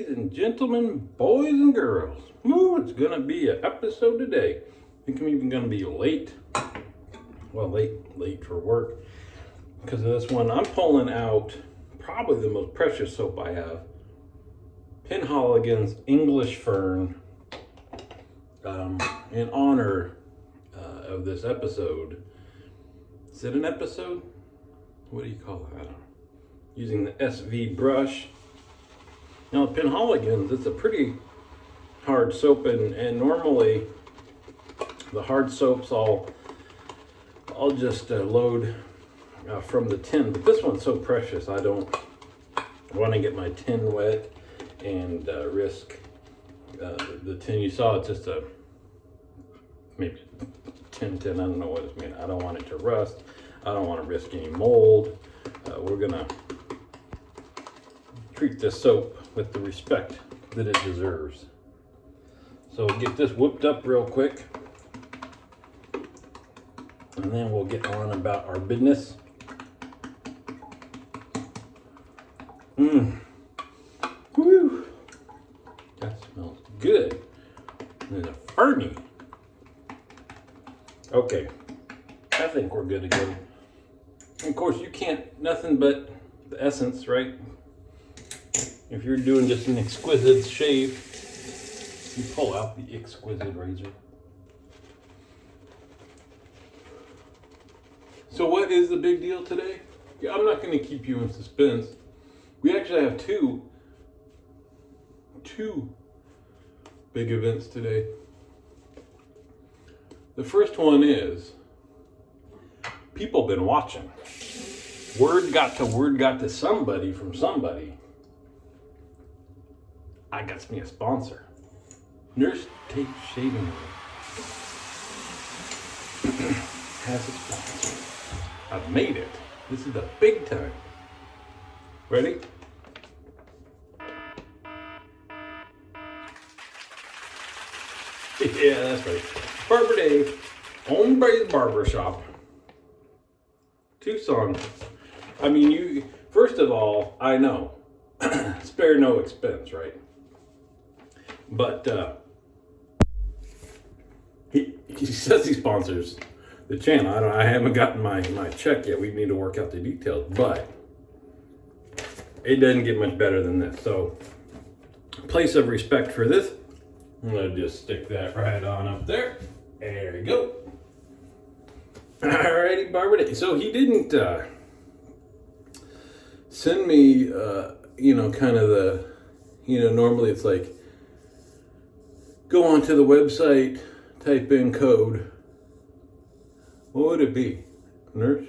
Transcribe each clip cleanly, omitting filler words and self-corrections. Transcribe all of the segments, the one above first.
ladies and gentlemen, boys and girls. Ooh, it's gonna be an episode today. I think I'm even gonna be late. Well, late for work because of this one. I'm pulling out probably the most precious soap I have. Penhaligon's English Fern, in honor of this episode. Is it an episode? What do you call it? I don't know. Using the SV brush. Now, Penhaligon's, it's a pretty hard soap, and normally the hard soaps I'll just load from the tin, but this one's so precious I don't want to get my tin wet and risk the tin. You saw it's just a maybe tin, I don't know what it's made. I don't want it to rust. I don't want to risk any mold. We're gonna treat this soap with the respect that it deserves. So we'll get this whipped up real quick, and then we'll get on about our business. Woo! That smells good. There's a ferny. Okay, I think we're good to go. Of course, you can't, nothing but the essence, right? If you're doing just an exquisite shave, you pull out the exquisite razor. So what is the big deal today? Yeah, I'm not going to keep you in suspense. We actually have two big events today. The first one is people been watching. Word got to somebody from somebody. I got me a sponsor. Nurse Tate Shaving Room has a sponsor. I've made it. This is the big time. Ready? Yeah, that's right. Barber Dave, Hombre's Barbershop. Tucson. I mean, you, first of all, I know, spare no expense, right? But he says he sponsors the channel. I haven't gotten my check yet. We need to work out the details, but it doesn't get much better than this. So, place of respect for this. I'm gonna just stick that right on up there. There you go. Alrighty, Barber Day. So he didn't send me, kind of the, normally it's like, go onto the website, type in code. What would it be? Nurse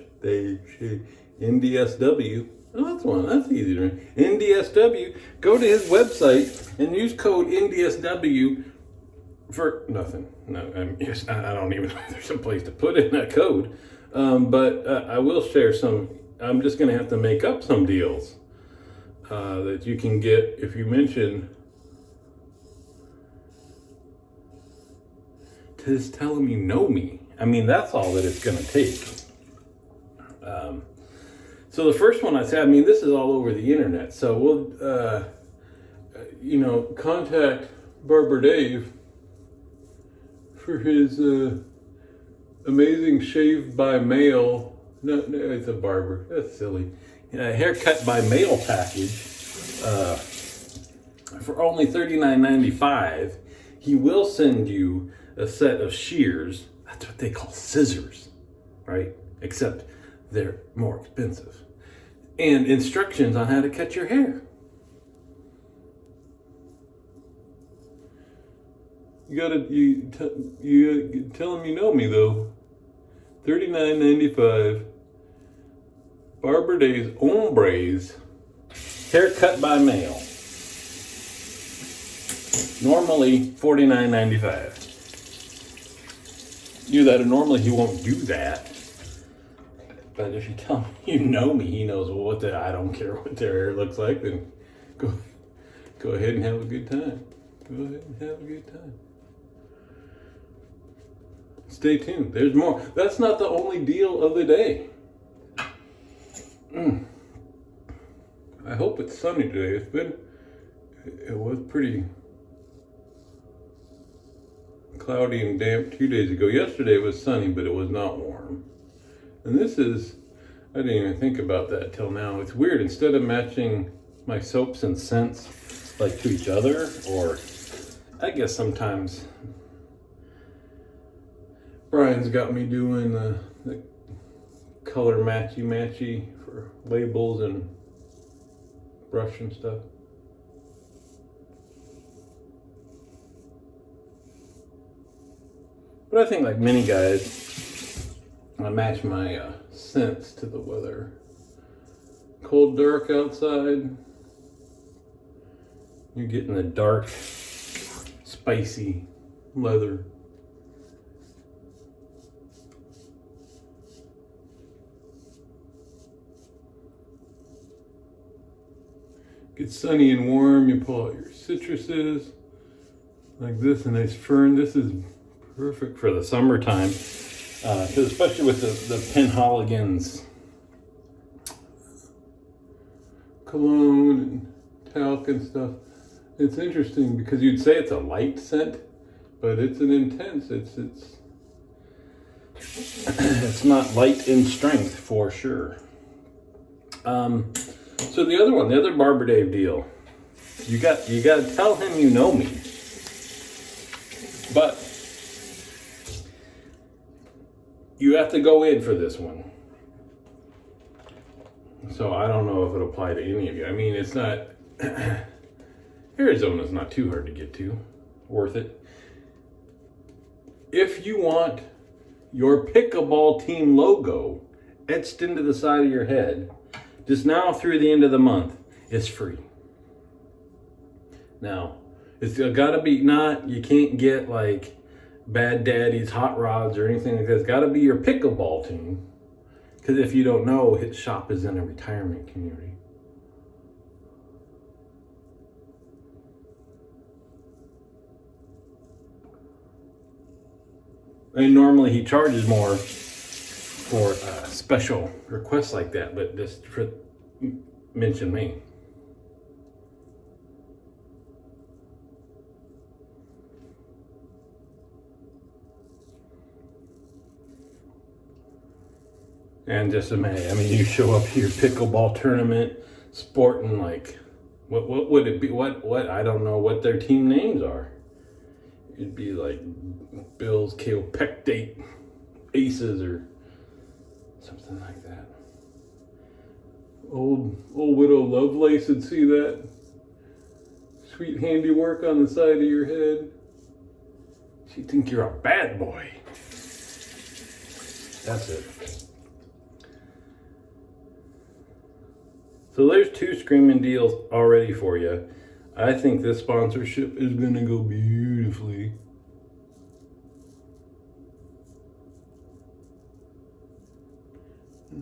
NDSW. Oh, that's one. That's easy to read. NDSW. Go to his website and use code NDSW for nothing. No, I don't even know if there's a place to put in that code. But I will share some. I'm just going to have to make up some deals that you can get if you mention. Just tell them you know me. I mean, that's all that it's going to take. So the first one I said, this is all over the internet. So we'll, contact Barber Dave for his amazing shave by mail. No, it's a barber. That's silly. Haircut by mail package for only $39.95. He will send you a set of shears. That's what they call scissors, right? Except they're more expensive. And instructions on how to cut your hair. You tell them you know me though. $39.95. Barber Dave's Hombre's haircut by mail. Normally $49.95. Normally he won't do that. But if you tell him you know me, he knows I don't care what their hair looks like, then go ahead and have a good time. Go ahead and have a good time. Stay tuned. There's more. That's not the only deal of the day. I hope it's sunny today. it was pretty cloudy and damp 2 days ago. Yesterday was sunny, but it was not warm. And this is, I didn't even think about that till now. It's weird. Instead of matching my soaps and scents like to each other, or I guess sometimes Brian's got me doing the color matchy for labels and brush and stuff. But I think like many guys, I match my scents to the weather. Cold, dark outside. You're getting the dark, spicy leather. Gets sunny and warm, you pull out your citruses, like this, a nice fern. This is perfect for the summertime, especially with the Penhaligon's cologne and talc and stuff. It's interesting because you'd say it's a light scent, but it's an intense. It's it's not light in strength for sure. So the other Barber Dave deal, you got to tell him you know me. But you have to go in for this one. So I don't know if it'll apply to any of you. I mean, it's not, Arizona's not too hard to get to. Worth it. If you want your pickleball team logo etched into the side of your head, just now through the end of the month, it's free. Now, it's gotta be you can't get like Bad Daddy's Hot Rods or anything like that. It's gotta be your pickleball team. Because if you don't know, his shop is in a retirement community. And normally he charges more for special requests like that, but just mention me. And just imagine, I mean, you show up to your pickleball tournament sporting like, what would it be? What I don't know what their team names are. It'd be like Bill's Kaopectate Aces or something like that. Old Widow Lovelace would see that. Sweet handiwork on the side of your head. She'd think you're a bad boy. That's it. So there's 2 screaming deals already for you. I think this sponsorship is gonna go beautifully.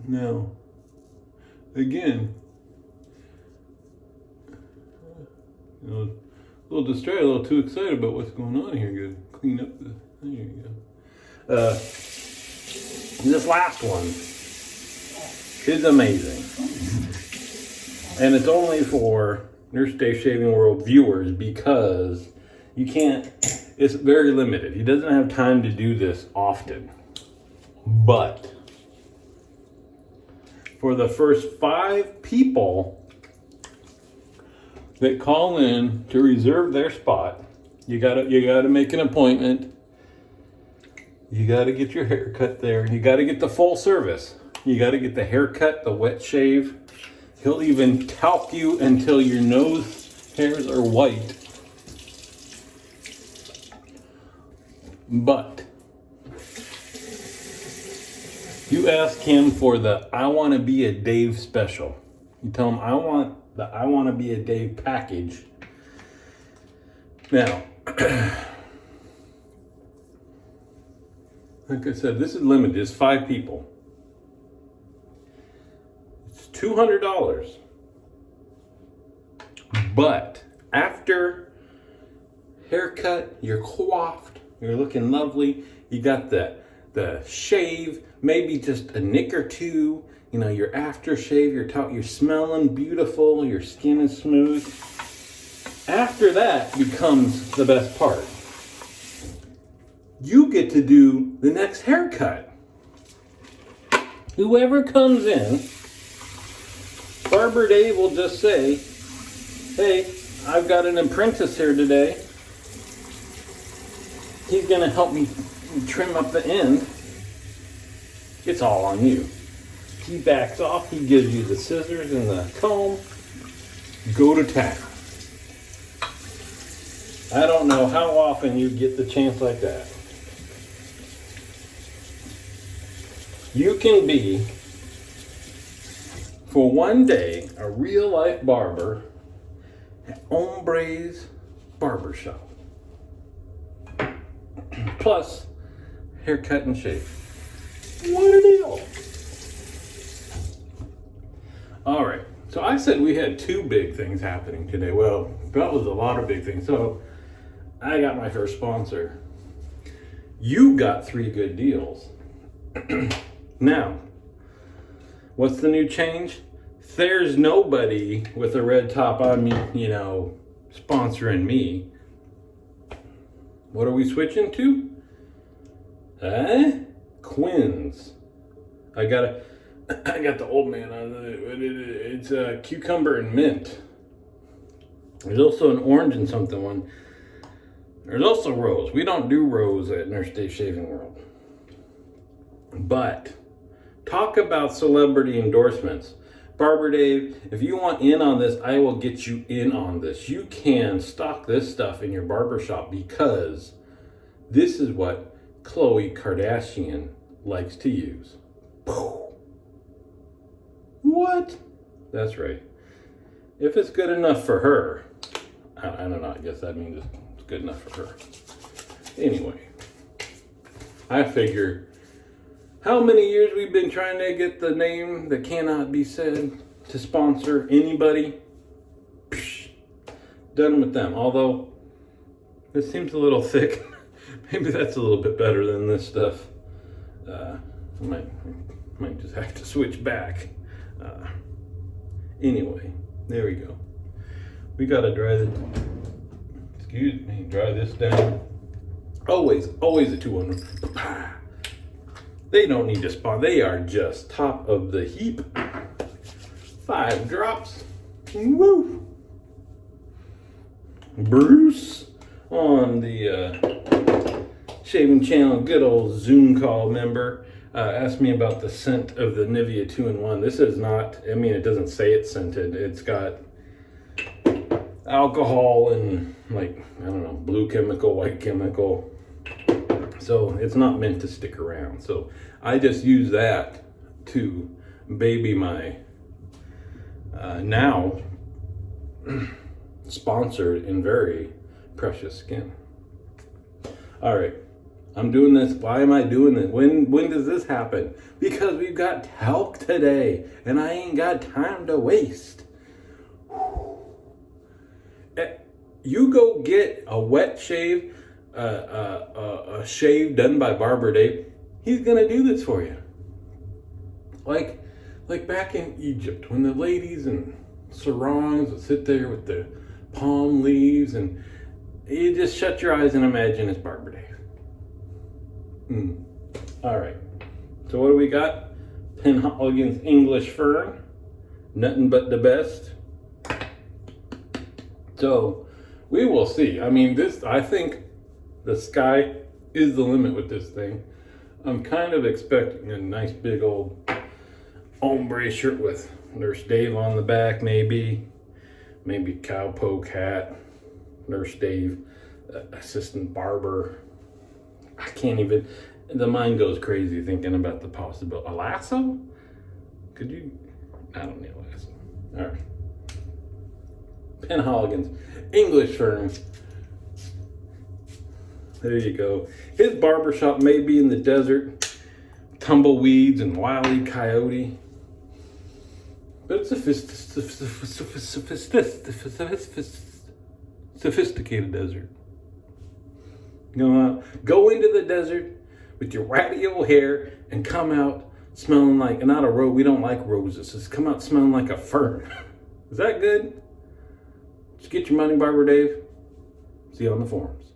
Now, again, a little distracted, a little too excited about what's going on here. Good, clean up the. There you go. This last one is amazing, and it's only for Nurse Dave Shaving World viewers because you can't. It's very limited. He doesn't have time to do this often, but for the first 5 people that call in to reserve their spot, you gotta make an appointment. You gotta get your hair cut there. You gotta get the full service. You gotta get the haircut, the wet shave. He'll even talc you until your nose hairs are white. But you ask him for the I want to be a Dave special. You tell him I want to be a Dave package. Now, like I said, this is limited. It's 5 people. It's $200. But after haircut, you're coiffed, you're looking lovely. You got the shave, maybe just a nick or 2. You know, your aftershave, you're smelling beautiful, your skin is smooth. After that becomes the best part. You get to do the next haircut. Whoever comes in, Barber Dave will just say, hey, I've got an apprentice here today. He's going to help me trim up the end. It's all on you. He backs off. He gives you the scissors and the comb. Go to town. I don't know how often you get the chance like that. You can be, for one day, a real life barber at Hombre's Barbershop. Plus, haircut and shave. What a deal! All right, so I said we had two big things happening today. Well, that was a lot of big things. So I got my first sponsor. You got 3 good deals. Now, what's the new change? There's nobody with a red top on me, sponsoring me. What are we switching to? Quinn's. I got the old man on it. It's cucumber and mint. There's also an orange and something one. There's also rose. We don't do rose at Nurse Dave Shaving World. But talk about celebrity endorsements. Barber Dave, if you want in on this, I will get you in on this. You can stock this stuff in your barbershop because this is what Khloe Kardashian likes to use. What? That's right. If it's good enough for her, I don't know, I guess that means it's good enough for her. Anyway, I figure how many years we've been trying to get the name that cannot be said to sponsor anybody? Psh, done with them. Although, this seems a little thick. Maybe that's a little bit better than this stuff. I might just have to switch back. Anyway, there we go. We gotta dry this down. Always a 2-1. They don't need to spawn. They are just top of the heap. 5 drops. Woo! Bruce on the Shaving Channel, good old Zoom call member, asked me about the scent of the Nivea 2-in-1. This is not, it doesn't say it's scented. It's got alcohol and blue chemical, white chemical. So it's not meant to stick around. So I just use that to baby my now sponsored and very precious skin. All right, I'm doing this. Why am I doing this? When does this happen? Because we've got talc today and I ain't got time to waste. You go get a wet shave, a shave done by Barber Dave. He's gonna do this for you. Like back in Egypt, when the ladies and sarongs would sit there with the palm leaves, and you just shut your eyes and imagine it's Barber Dave. All right. So what do we got? Penhaligon's English Fern, nothing but the best. So we will see. I think the sky is the limit with this thing. I'm kind of expecting a nice big old ombre shirt with Nurse Dave on the back, maybe cowpoke hat, Nurse Dave, assistant barber. I can't even, the mind goes crazy thinking about the possibility. A lasso? Could you? I don't need a lasso. All right. Penhaligon's English Fern. There you go. His barbershop may be in the desert, tumbleweeds and Wile E. Coyote, but it's sophisticated desert. Go into the desert with your ratty old hair and come out smelling like, not a rose, we don't like roses, just come out smelling like a fern. Is that good? Just get your money, Barber Dave. See you on the forums.